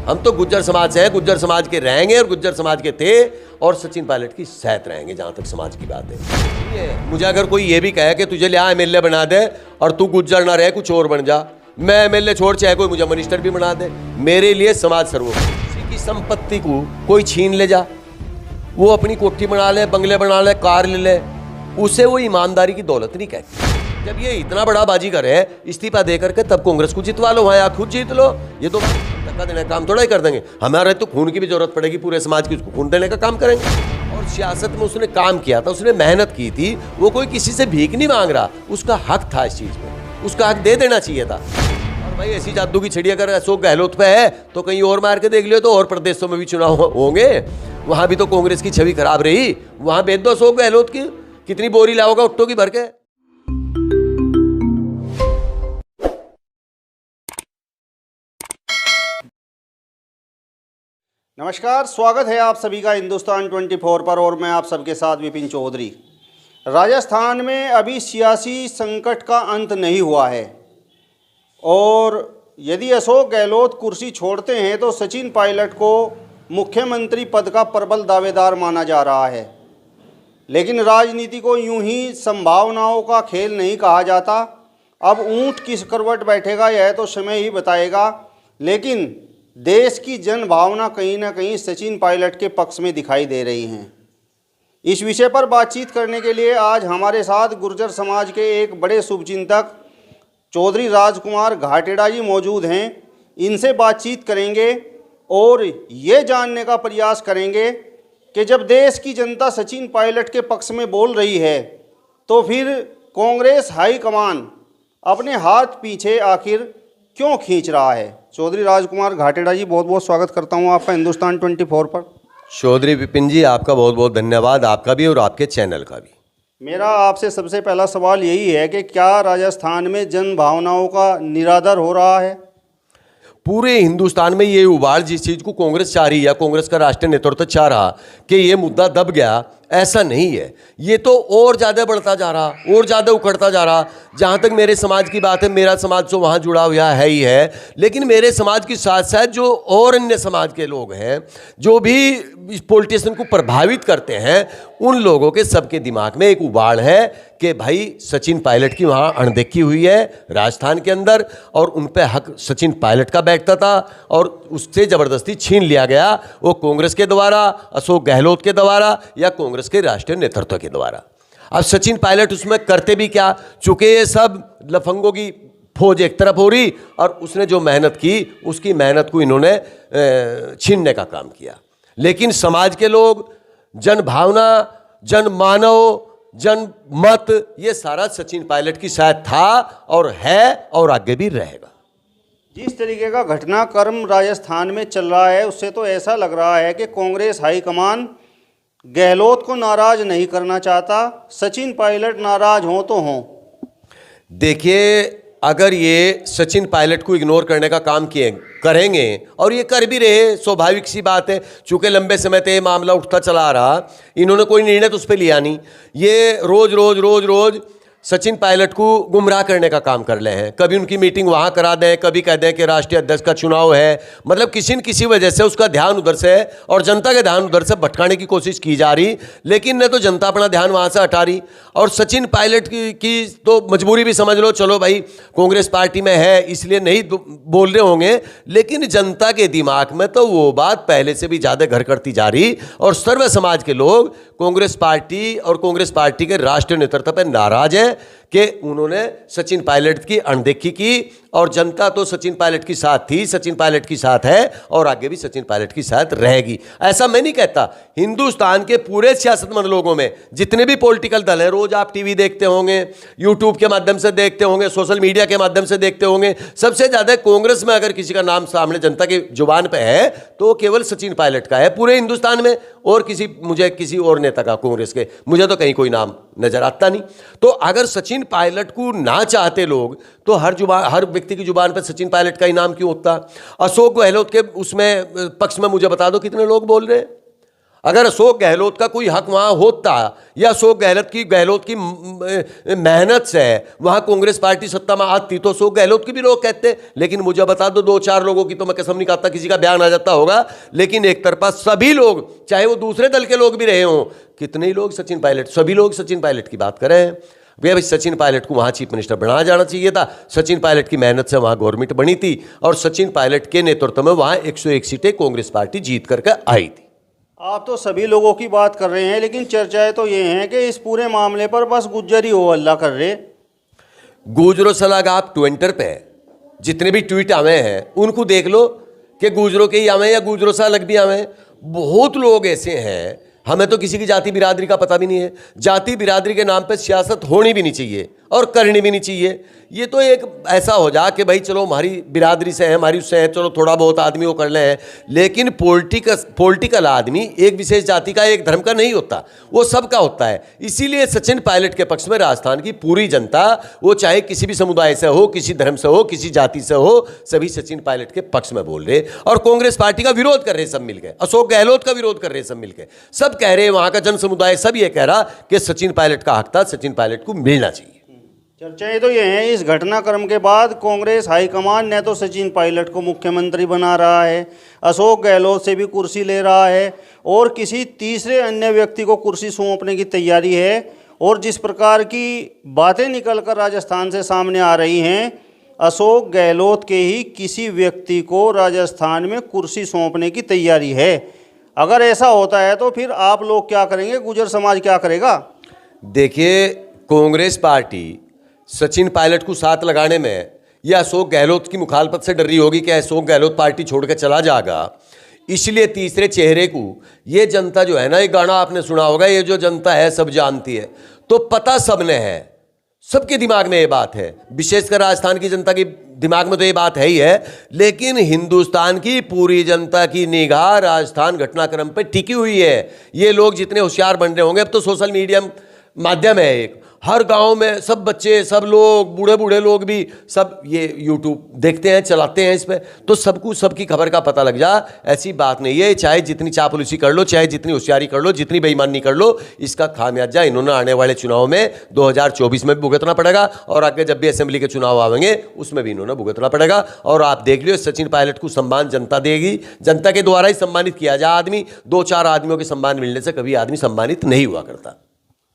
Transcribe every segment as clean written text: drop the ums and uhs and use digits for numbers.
हम तो गुज्जर समाज से हैं, गुज्जर समाज के रहेंगे और गुज्जर समाज के थे और सचिन पायलट की सैत रहेंगे जहाँ तक समाज की बात है। मुझे अगर कोई ये भी कहे कि तुझे लिया एमएलए बना दे और तू गुज्जर ना रहे कुछ और बन जा, मैं एमएलए छोड़ चाहे कोई मुझे मिनिस्टर भी बना दे, मेरे लिए समाज सर्वोपरि। किसी की संपत्ति को कोई छीन ले जा, वो अपनी कोठी बना ले, बंगले बना ले, कार ले ले, उसे वो ईमानदारी की दौलत नहीं कहती। जब ये इतना बड़ा बाजीगर है, इस्तीफा दे करके तब कांग्रेस को जितवा लो, वहाँ या खुद जीत लो। ये तो धक्का देने का काम थोड़ा ही कर देंगे, हमारे तो खून की भी जरूरत पड़ेगी, पूरे समाज की उसको खून देने का काम करेंगे। और सियासत में उसने काम किया था, उसने मेहनत की थी, वो कोई किसी से भीख नहीं मांग रहा, उसका हक था इस चीज में, उसका हक दे देना चाहिए था। और भाई ऐसी जादू की छड़ी अगर अशोक गहलोत पे है तो कहीं और मार के देख लियो, तो और प्रदेशों में भी चुनाव होंगे, वहां भी तो कांग्रेस की छवि खराब रही, वहां भेज दो अशोक गहलोत की, कितनी बोरी लाओगा उट्टो की भर के। नमस्कार, स्वागत है आप सभी का हिंदुस्तान 24 पर और मैं आप सबके साथ विपिन चौधरी। राजस्थान में अभी सियासी संकट का अंत नहीं हुआ है और यदि अशोक गहलोत कुर्सी छोड़ते हैं तो सचिन पायलट को मुख्यमंत्री पद का प्रबल दावेदार माना जा रहा है। लेकिन राजनीति को यूं ही संभावनाओं का खेल नहीं कहा जाता। अब ऊंट किस करवट बैठेगा यह तो समय ही बताएगा, लेकिन देश की जन भावना कहीं ना कहीं सचिन पायलट के पक्ष में दिखाई दे रही हैं। इस विषय पर बातचीत करने के लिए आज हमारे साथ गुर्जर समाज के एक बड़े शुभचिंतक चौधरी राजकुमार घाटेड़ा जी मौजूद हैं। इनसे बातचीत करेंगे और ये जानने का प्रयास करेंगे कि जब देश की जनता सचिन पायलट के पक्ष में बोल रही है तो फिर कांग्रेस हाईकमान अपने हाथ पीछे आखिर क्यों खींच रहा है। चौधरी राजकुमार घाटेड़ा जी, बहुत बहुत स्वागत करता हूं आपका हिंदुस्तान 24 पर। चौधरी विपिन जी, आपका बहुत बहुत धन्यवाद, आपका भी और आपके चैनल का भी। मेरा आपसे सबसे पहला सवाल यही है कि क्या राजस्थान में जन भावनाओं का निरादर हो रहा है? पूरे हिंदुस्तान में ये उबाल जिस चीज को कांग्रेस चाह रही है, कांग्रेस का राष्ट्रीय नेतृत्व चाह रहा कि ये मुद्दा दब गया, ऐसा नहीं है। ये तो और ज़्यादा बढ़ता जा रहा, और ज़्यादा उखड़ता जा रहा। जहाँ तक मेरे समाज की बात है, मेरा समाज तो वहाँ जुड़ा हुआ है ही है, लेकिन मेरे समाज के साथ साथ जो और अन्य समाज के लोग हैं जो भी इस पॉलिटिशियन को प्रभावित करते हैं, उन लोगों के सबके दिमाग में एक उबाड़ है कि भाई सचिन पायलट की वहाँ अनदेखी हुई है राजस्थान के अंदर, और उन पे हक सचिन पायलट का बैठता था और उससे ज़बरदस्ती छीन लिया गया, वो कांग्रेस के द्वारा, अशोक गहलोत के द्वारा या कांग्रेस के राष्ट्रीय नेतृत्व के द्वारा। अब सचिन पायलट उसमें करते भी क्या, चूंकि ये सब लफंगों की फौज एक तरफ हो रही और उसने जो मेहनत की उसकी मेहनत को इन्होंने छीनने का काम किया। लेकिन समाज के लोग, जन भावना, जन मानव, जन मत, ये सारा सचिन पायलट की शायद था और है और आगे भी रहेगा। जिस तरीके का घटनाक्रम राजस्थान में चल रहा है उससे तो ऐसा लग रहा है कि कांग्रेस हाईकमान गहलोत को नाराज नहीं करना चाहता, सचिन पायलट नाराज हों तो हों। देखिए, अगर ये सचिन पायलट को इग्नोर करने का काम करेंगे और ये कर भी रहे, स्वाभाविक सी बात है, चूंकि लंबे समय से ये मामला उठता चला आ रहा, इन्होंने कोई निर्णय तो उस पर लिया नहीं। ये रोज सचिन पायलट को गुमराह करने का काम कर रहे हैं। कभी उनकी मीटिंग वहाँ करा दें, कभी कह दें कि राष्ट्रीय अध्यक्ष का चुनाव है, मतलब किसी न किसी वजह से उसका ध्यान उधर से और जनता के ध्यान उधर से भटकाने की कोशिश की जा रही, लेकिन न तो जनता अपना ध्यान वहाँ से हटा रही। और सचिन पायलट की तो मजबूरी भी समझ लो, चलो भाई कांग्रेस पार्टी में है इसलिए नहीं बोल रहे होंगे, लेकिन जनता के दिमाग में तो वो बात पहले से भी ज़्यादा घर करती जा रही और सर्व समाज के लोग कांग्रेस पार्टी और कांग्रेस पार्टी के राष्ट्रीय नेतृत्व पर नाराज है कि उन्होंने सचिन पायलट की अनदेखी की। और जनता तो सचिन पायलट की साथ थी, सचिन पायलट की साथ है और आगे भी सचिन पायलट की साथ रहेगी। ऐसा मैं नहीं कहता, हिंदुस्तान के पूरे सियासतमंद लोगों में जितने भी पॉलिटिकल दल हैं, रोज आप टीवी देखते होंगे, यूट्यूब के माध्यम से देखते होंगे, सोशल मीडिया के माध्यम से देखते होंगे, सबसे ज़्यादा कांग्रेस में अगर किसी का नाम सामने जनता की जुबान पर है तो केवल सचिन पायलट का है पूरे हिंदुस्तान में। और मुझे किसी और नेता का कांग्रेस के मुझे तो कहीं कोई नाम नजर आता नहीं। तो अगर सचिन पायलट को ना चाहते लोग तो हर व्यक्ति की जुबान पर सचिन पायलट का ही नाम क्यों होता? अशोक गहलोत के उसमें पक्ष में मुझे बता दो कितने लोग बोल रहे हैं? अगर अशोक गहलोत का कोई हक वहाँ होता या अशोक गहलोत की मेहनत से वहाँ कांग्रेस पार्टी सत्ता में आती तो अशोक गहलोत की भी लोग कहते। लेकिन मुझे बता दो 2-4 लोगों की, तो मैं कसम नहीं खाता किसी का बयान आ जाता होगा, लेकिन एक तरफा सभी लोग, चाहे वो दूसरे दल के लोग भी रहे हों, कितने ही लोग सचिन पायलट, सभी लोग सचिन पायलट की बात कर रहे हैं। भाई सचिन पायलट को वहाँ चीफ मिनिस्टर बनाया जाना चाहिए था। सचिन पायलट की मेहनत से वहाँ गवर्नमेंट बनी थी और सचिन पायलट के नेतृत्व में वहाँ 101 सीटें कांग्रेस पार्टी जीत करके आई थी। आप तो सभी लोगों की बात कर रहे हैं, लेकिन चर्चाएं तो ये हैं कि इस पूरे मामले पर बस गुज्जर ही हो अल्लाह कर रहे। गुजरो सलाग आप ट्विटर पे जितने भी ट्वीट आवे हैं उनको देख लो कि गुजरों के ही आवे या गुजरों से अलग भी आवे। बहुत लोग ऐसे हैं, हमें तो किसी की जाति बिरादरी का पता भी नहीं है। जाति बिरादरी के नाम पे सियासत होनी भी नहीं चाहिए और करनी भी नहीं चाहिए। ये तो एक ऐसा हो जा कि भाई चलो हमारी बिरादरी से है, हमारी उससे है, चलो थोड़ा बहुत आदमी वो कर ले। लेकिन पॉलिटिकल आदमी एक विशेष जाति का, एक धर्म का नहीं होता, वो सबका होता है। इसीलिए सचिन पायलट के पक्ष में राजस्थान की पूरी जनता, वो चाहे किसी भी समुदाय से हो, किसी धर्म से हो, किसी जाति से हो, सभी सचिन पायलट के पक्ष में बोल रहे और कांग्रेस पार्टी का विरोध कर रहे सब मिलकर, अशोक गहलोत का विरोध कर रहे सब मिलकर। सब कह रहे, वहां का जन समुदाय सब ये कह रहा कि सचिन पायलट का हक था, सचिन पायलट को मिलना चाहिए। चर्चाएं तो ये हैं, इस घटनाक्रम के बाद कांग्रेस हाईकमान न तो सचिन पायलट को मुख्यमंत्री बना रहा है, अशोक गहलोत से भी कुर्सी ले रहा है और किसी तीसरे अन्य व्यक्ति को कुर्सी सौंपने की तैयारी है। और जिस प्रकार की बातें निकलकर राजस्थान से सामने आ रही हैं, अशोक गहलोत के ही किसी व्यक्ति को राजस्थान में कुर्सी सौंपने की तैयारी है। अगर ऐसा होता है तो फिर आप लोग क्या करेंगे, गुर्जर समाज क्या करेगा? देखिए, कांग्रेस पार्टी सचिन पायलट को साथ लगाने में या अशोक गहलोत की मुखालफत से डर रही होगी कि अशोक गहलोत पार्टी छोड़कर चला जाएगा, इसलिए तीसरे चेहरे को, ये जनता जो है ना, ये गाना आपने सुना होगा, ये जो जनता है सब जानती है, तो पता सबने है, सबके दिमाग में ये बात है, विशेषकर राजस्थान की जनता की दिमाग में तो ये बात है ही है। लेकिन हिंदुस्तान की पूरी जनता की निगाह राजस्थान घटनाक्रम पर टिकी हुई है। ये लोग जितने होशियार बन रहे होंगे, अब तो सोशल मीडिया माध्यम है एक, हर गांव में सब बच्चे, सब लोग, बूढ़े बूढ़े लोग भी सब ये यूट्यूब देखते हैं, चलाते हैं इस पे, तो सबको सबकी खबर का पता लग जा। ऐसी बात नहीं है, चाहे जितनी चापलूसी कर लो, चाहे जितनी होशियारी कर लो, जितनी बेईमानी कर लो, इसका खामियाजा इन्होंने आने वाले चुनाव में 2024 में भी भुगतना पड़ेगा और आगे जब भी असेंबली के चुनाव आवेंगे उसमें भी इन्होंने भुगतना पड़ेगा। और आप देख लियो, सचिन पायलट को सम्मान जनता देगी, जनता के द्वारा ही सम्मानित किया जा। आदमी 2-4 आदमियों के सम्मान मिलने से कभी आदमी सम्मानित नहीं हुआ करता।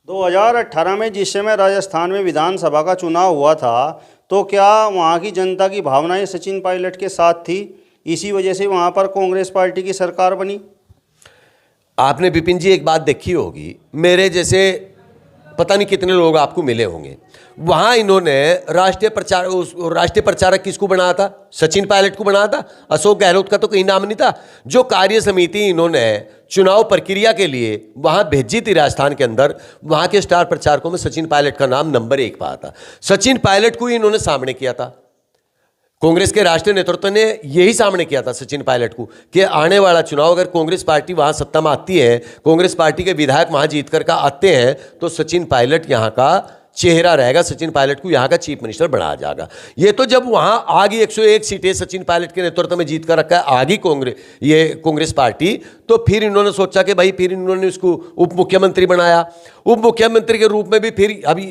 2018 में जिस समय राजस्थान में विधानसभा का चुनाव हुआ था, तो क्या वहाँ की जनता की भावनाएं सचिन पायलट के साथ थी? इसी वजह से वहाँ पर कांग्रेस पार्टी की सरकार बनी। आपने विपिन जी एक बात देखी होगी, मेरे जैसे पता नहीं कितने लोग आपको मिले होंगे, वहाँ इन्होंने राष्ट्रीय प्रचारक किसको बनाया था? सचिन पायलट को बनाया था। अशोक गहलोत का तो कहीं नाम नहीं था। जो कार्य समिति इन्होंने चुनाव प्रक्रिया के लिए वहाँ भेजी थी राजस्थान के अंदर, वहाँ के स्टार प्रचारकों में सचिन पायलट का नाम नंबर 1 पर आता। सचिन पायलट को ही इन्होंने सामने किया था। कांग्रेस के राष्ट्रीय नेतृत्व ने यही सामने किया था सचिन पायलट को कि आने वाला चुनाव अगर कांग्रेस पार्टी वहां सत्ता में आती है, कांग्रेस पार्टी के विधायक वहां जीत कर आते हैं, तो सचिन पायलट यहां का चेहरा रहेगा, सचिन पायलट को यहां का चीफ मिनिस्टर बनाया जाएगा। ये तो जब वहां आगे 101 सीटें सचिन पायलट के नेतृत्व में जीत कर रखा है आगे कांग्रेस पार्टी, तो फिर इन्होंने सोचा कि भाई फिर इन्होंने उसको उप मुख्यमंत्री बनाया। उप मुख्यमंत्री के रूप में भी फिर अभी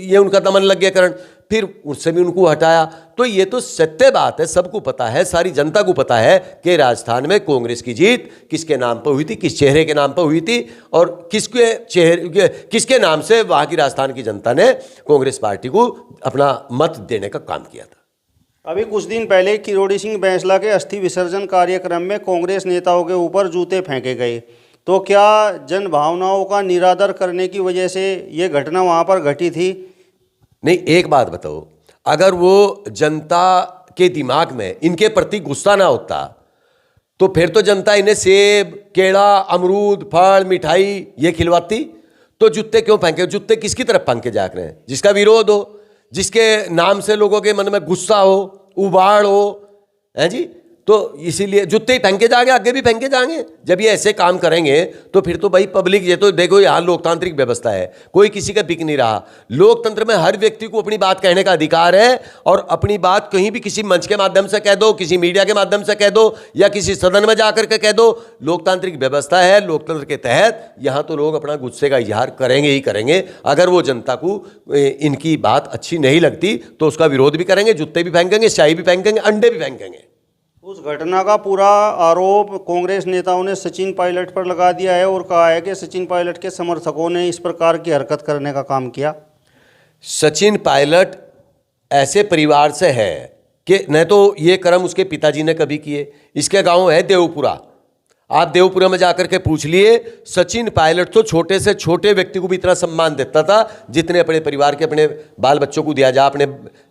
ये उनका दमन लग गया कारण, फिर उससे भी उनको हटाया। तो ये तो सत्य बात है, सबको पता है, सारी जनता को पता है कि राजस्थान में कांग्रेस की जीत किसके नाम पर हुई थी, किस चेहरे के नाम पर हुई थी और किसके नाम से वहाँ की राजस्थान की जनता ने कांग्रेस पार्टी को अपना मत देने का काम किया था। अभी कुछ दिन पहले किरोड़ी सिंह बैंसला के अस्थि विसर्जन कार्यक्रम में कांग्रेस नेताओं के ऊपर जूते फेंके गए, तो क्या जन भावनाओं का निरादर करने की वजह से ये घटना वहाँ पर घटी थी? नहीं, एक बात बताओ, अगर वो जनता के दिमाग में इनके प्रति गुस्सा ना होता तो फिर तो जनता इन्हें सेब, केला, अमरूद, फल, मिठाई ये खिलवाती। तो जूते क्यों फेंके? जूते किसकी तरफ फेंके जा रहे हैं? जिसका विरोध हो, जिसके नाम से लोगों के मन में गुस्सा हो, उबाड़ हो, है जी। तो इसीलिए जूते ही फेंके जाएंगे, आगे भी फेंके जाएंगे। जब ये ऐसे काम करेंगे तो फिर तो भाई पब्लिक, ये तो देखो यहाँ लोकतांत्रिक व्यवस्था है, कोई किसी का बिक नहीं रहा। लोकतंत्र में हर व्यक्ति को अपनी बात कहने का अधिकार है, और अपनी बात कहीं भी किसी मंच के माध्यम से कह दो, किसी मीडिया के माध्यम से कह दो, या किसी सदन में जाकर के कह दो। लोकतांत्रिक व्यवस्था है, लोकतंत्र के तहत यहाँ तो लोग अपना गुस्से का इजहार करेंगे ही करेंगे। अगर वो जनता को इनकी बात अच्छी नहीं लगती तो उसका विरोध भी करेंगे, जूते भी फेंकेंगे, चाय भी फेंकेंगे, अंडे भी फेंकेंगे। उस घटना का पूरा आरोप कांग्रेस नेताओं ने सचिन पायलट पर लगा दिया है और कहा है कि सचिन पायलट के समर्थकों ने इस प्रकार की हरकत करने का काम किया। सचिन पायलट ऐसे परिवार से है कि न तो ये कर्म उसके पिताजी ने कभी किए। इसके गांव है देवपुरा, आप देवपुरा में जाकर के पूछ लिए। सचिन पायलट तो छोटे से छोटे व्यक्ति को भी इतना सम्मान देता था जितने अपने परिवार के, अपने बाल बच्चों को दिया जा, अपने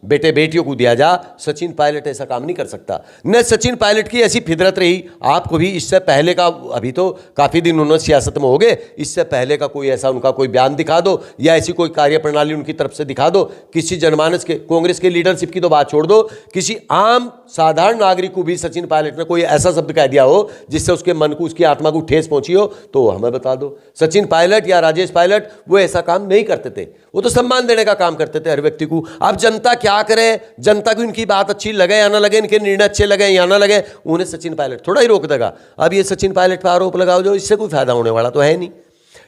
बेटे बेटियों को दिया जा। सचिन पायलट ऐसा काम नहीं कर सकता। न सचिन पायलट की ऐसी फितरत रही। आपको भी इससे पहले का, अभी तो काफ़ी दिन उन्होंने सियासत में हो गए, इससे पहले का कोई ऐसा उनका कोई बयान दिखा दो या ऐसी कोई कार्यप्रणाली उनकी तरफ से दिखा दो। किसी जनमानस के, कांग्रेस के लीडरशिप की तो बात छोड़ दो, किसी आम साधारण नागरिक को भी सचिन पायलट ने कोई ऐसा शब्द कह दिया हो जिससे उसके मन को, उसकी आत्मा को ठेस पहुंची हो, तो हमें बता दो। सचिन पायलट या राजेश पायलट वो ऐसा काम नहीं करते थे। वो तो सम्मान देने का काम करते थे हर व्यक्ति को। अब जनता क्या करे, जनता को इनकी बात अच्छी लगे या ना लगे, इनके निर्णय अच्छे लगे या ना लगे, उन्हें सचिन पायलट थोड़ा ही रोक देगा। अब ये सचिन पायलट पर आरोप लगाओ जो, इससे कोई फायदा होने वाला तो है नहीं।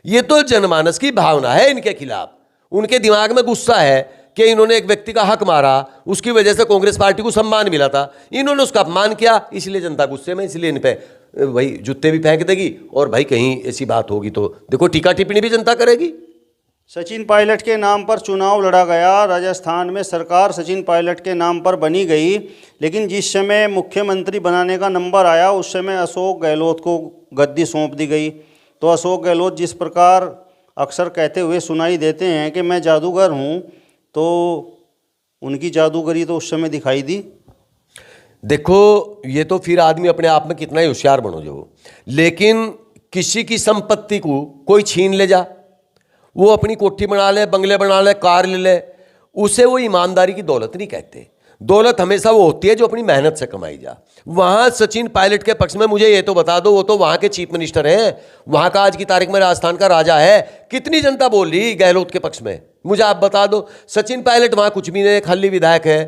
ये तो जनमानस की भावना है इनके खिलाफ। उनके दिमाग में गुस्सा है कि इन्होंने एक व्यक्ति का हक मारा, उसकी वजह से कांग्रेस पार्टी को सम्मान मिला था, इन्होंने उसका अपमान किया, इसलिए जनता गुस्से में, इसलिए इन पे भाई जूते भी फेंक देगी। और भाई कहीं ऐसी बात होगी तो देखो टीका टिप्पणी भी जनता करेगी। सचिन पायलट के नाम पर चुनाव लड़ा गया। राजस्थान में सरकार सचिन पायलट के नाम पर बनी गई, लेकिन जिस समय मुख्यमंत्री बनाने का नंबर आया उस समय अशोक गहलोत को गद्दी सौंप दी गई। तो अशोक गहलोत जिस प्रकार अक्सर कहते हुए सुनाई देते हैं कि मैं जादूगर हूँ, तो उनकी जादूगरी तो उस समय दिखाई दी। देखो ये तो फिर आदमी अपने आप में कितना ही होशियार बनो जो, लेकिन किसी की संपत्ति को कोई छीन ले जा, वो अपनी कोठी बना ले, बंगले बना ले, कार ले ले, उसे वो ईमानदारी की दौलत नहीं कहते। दौलत हमेशा वो होती है जो अपनी मेहनत से कमाई जा। वहाँ सचिन पायलट के पक्ष में मुझे ये तो बता दो, वो तो वहाँ के चीफ मिनिस्टर हैं, वहाँ का आज की तारीख में राजस्थान का राजा है। कितनी जनता बोल रही गहलोत के पक्ष में, मुझे आप बता दो। सचिन पायलट वहाँ कुछ भी नहीं, खाली विधायक है,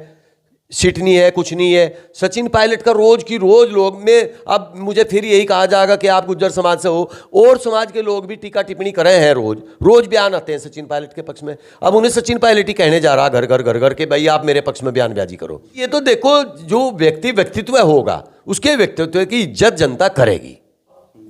सीट नहीं है, कुछ नहीं है। सचिन पायलट का रोज की रोज लोग में, अब मुझे फिर यही कहा जाएगा कि आप गुज्जर समाज से हो, और समाज के लोग भी टीका टिप्पणी कर रहे हैं, रोज रोज बयान आते हैं सचिन पायलट के पक्ष में। अब उन्हें सचिन पायलट ही कहने जा रहा घर घर घर घर के भाई आप मेरे पक्ष में बयानबाजी करो। ये तो देखो जो व्यक्तित्व होगा उसके व्यक्तित्व की इज्जत जनता करेगी।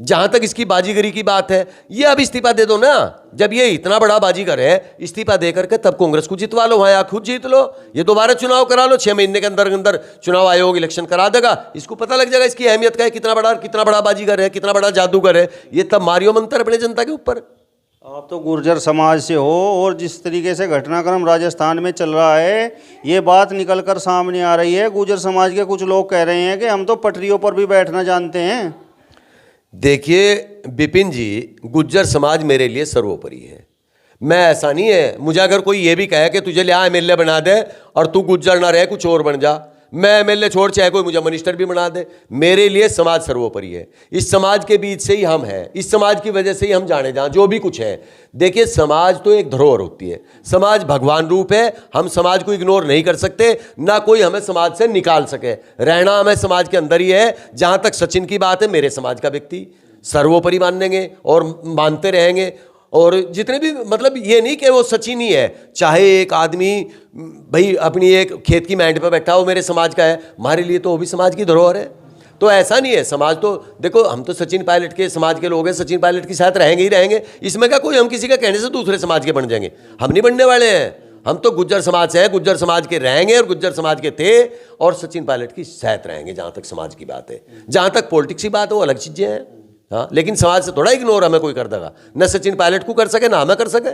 जहां तक इसकी बाजीगरी की बात है, ये अब इस्तीफा दे दो ना। जब ये इतना बड़ा बाजीगर है, इस्तीफा दे करके तब कांग्रेस को जितवा लो, वहां खुद जीत लो, ये दोबारा चुनाव करा लो। 6 महीने के अंदर अंदर चुनाव आयोग इलेक्शन करा देगा, इसको पता लग जाएगा इसकी अहमियत का है, कितना बड़ा बाजीगर है, कितना बड़ा जादूगर है। ये तब मारियो मंत्र अपने जनता के ऊपर। आप तो गुर्जर समाज से हो, और जिस तरीके से घटनाक्रम राजस्थान में चल रहा है, ये बात निकल कर सामने आ रही है। गुर्जर समाज के कुछ लोग कह रहे हैं कि हम तो पटरियों पर भी बैठना जानते हैं। देखिए विपिन जी, गुज्जर समाज मेरे लिए सर्वोपरि है। मैं, ऐसा नहीं है, मुझे अगर कोई ये भी कहे कि तुझे लिया एमएलए बना दे और तू गुज्जर ना रहे कुछ और बन जा, मैं एमएलए छोड़, चाहे कोई मुझे मिनिस्टर भी बना दे, मेरे लिए समाज सर्वोपरि है। इस समाज के बीच से ही हम हैं, इस समाज की वजह से ही हम जाने जाएं जो भी कुछ है। देखिए समाज तो एक धरोहर होती है, समाज भगवान रूप है, हम समाज को इग्नोर नहीं कर सकते, ना कोई हमें समाज से निकाल सके। रहना हमें समाज के अंदर ही है। जहाँ तक सचिन की बात है, मेरे समाज का व्यक्ति सर्वोपरि मानेंगे और मानते रहेंगे। और जितने भी, मतलब ये नहीं कि वो सचिन ही है, चाहे एक आदमी भाई अपनी एक खेत की मैंड पर बैठा हो मेरे समाज का है, हमारे लिए तो वो भी समाज की धरोहर है। तो ऐसा नहीं है, समाज तो देखो, हम तो सचिन पायलट के समाज के लोग हैं, सचिन पायलट के साथ रहेंगे ही रहेंगे। इसमें क्या कोई हम किसी का कहने से दूसरे समाज के बन जाएंगे? हम नहीं बनने वाले हैं। हम तो गुज्जर समाज से हैं, गुज्जर समाज के रहेंगे और गुज्जर समाज के थे और सचिन पायलट की साथ रहेंगे। जहाँ तक समाज की बात है, जहाँ तक पॉलिटिक्स की बात है वो अलग चीज़ें हैं। हाँ, लेकिन समाज से थोड़ा इग्नोर हमें कोई कर देगा, न सचिन पायलट को कर सके ना हमें कर सके।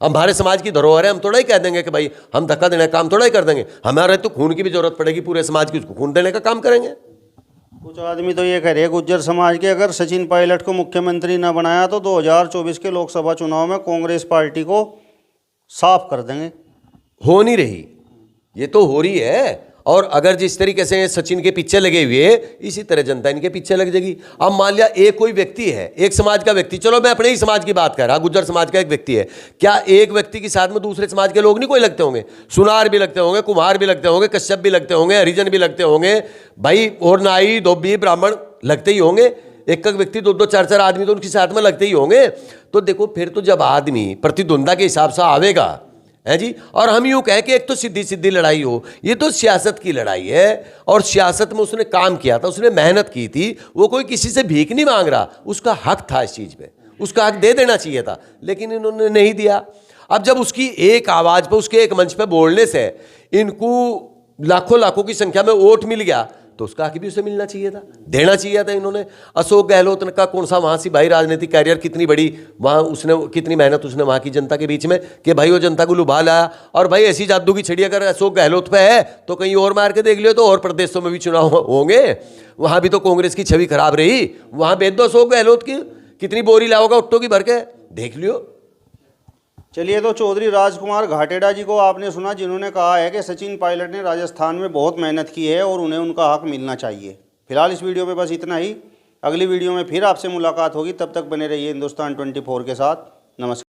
हमारे समाज की धरोहर है, हम थोड़ा ही कह देंगे कि भाई हम धक्का देने का काम थोड़ा ही कर देंगे। हमारे तो खून की भी जरूरत पड़ेगी पूरे समाज की, उसको खून देने का काम करेंगे। कुछ आदमी तो ये कह रहे हैं गुज्जर समाज के, अगर सचिन पायलट को मुख्यमंत्री न बनाया तो 2024 के लोकसभा चुनाव में कांग्रेस पार्टी को साफ कर देंगे। हो नहीं रही, ये तो हो रही है। और अगर जिस तरीके से सचिन के पीछे लगे हुए इसी तरह जनता इनके पीछे लग जाएगी। अब मान लिया एक कोई व्यक्ति है, एक समाज का व्यक्ति, चलो मैं अपने ही समाज की बात कर रहा, गुज्जर समाज का एक व्यक्ति है, क्या एक व्यक्ति के साथ में दूसरे समाज के लोग नहीं कोई लगते होंगे? सुनार भी लगते होंगे, कुम्हार भी लगते होंगे, कश्यप भी लगते होंगे, हरिजन भी लगते होंगे भाई, और नाई धोबी ब्राह्मण लगते ही होंगे। एक एक व्यक्ति दो दो चार चार आदमी तो उनके साथ में लगते ही होंगे। तो देखो फिर तो जब आदमी प्रतिद्वंदा के हिसाब से आवेगा है जी, और हम यूं कहें कि एक तो सीधी सीधी लड़ाई हो, ये तो सियासत की लड़ाई है। और सियासत में उसने काम किया था, उसने मेहनत की थी, वो कोई किसी से भीख नहीं मांग रहा, उसका हक था इस चीज़ पे, उसका हक दे देना चाहिए था, लेकिन इन्होंने नहीं दिया। अब जब उसकी एक आवाज़ पर, उसके एक मंच पर बोलने से इनको लाखों लाखों की संख्या में वोट मिल गया, तो उसका हक भी उसे मिलना चाहिए था, देना चाहिए था इन्होंने। अशोक गहलोत का कौन सा वहाँ से भाई राजनीतिक कैरियर कितनी बड़ी, वहाँ उसने कितनी मेहनत उसने वहाँ की जनता के बीच में कि भाई वो जनता को लुभा लाया। और भाई ऐसी जादू की छड़ी अगर अशोक गहलोत पे है तो कहीं और मार के देख लियो, तो और प्रदेशों में भी चुनाव होंगे, वहाँ भी तो कांग्रेस की छवि खराब रही, वहाँ भेज दो अशोक गहलोत की, कितनी बोरी लाओगा उट्टो की भर के, देख लियो। चलिए, तो चौधरी राजकुमार घाटेड़ा जी को आपने सुना, जिन्होंने कहा है कि सचिन पायलट ने राजस्थान में बहुत मेहनत की है और उन्हें उनका हक मिलना चाहिए। फिलहाल इस वीडियो में बस इतना ही। अगली वीडियो में फिर आपसे मुलाकात होगी, तब तक बने रहिए हिंदुस्तान 24 के साथ। नमस्कार।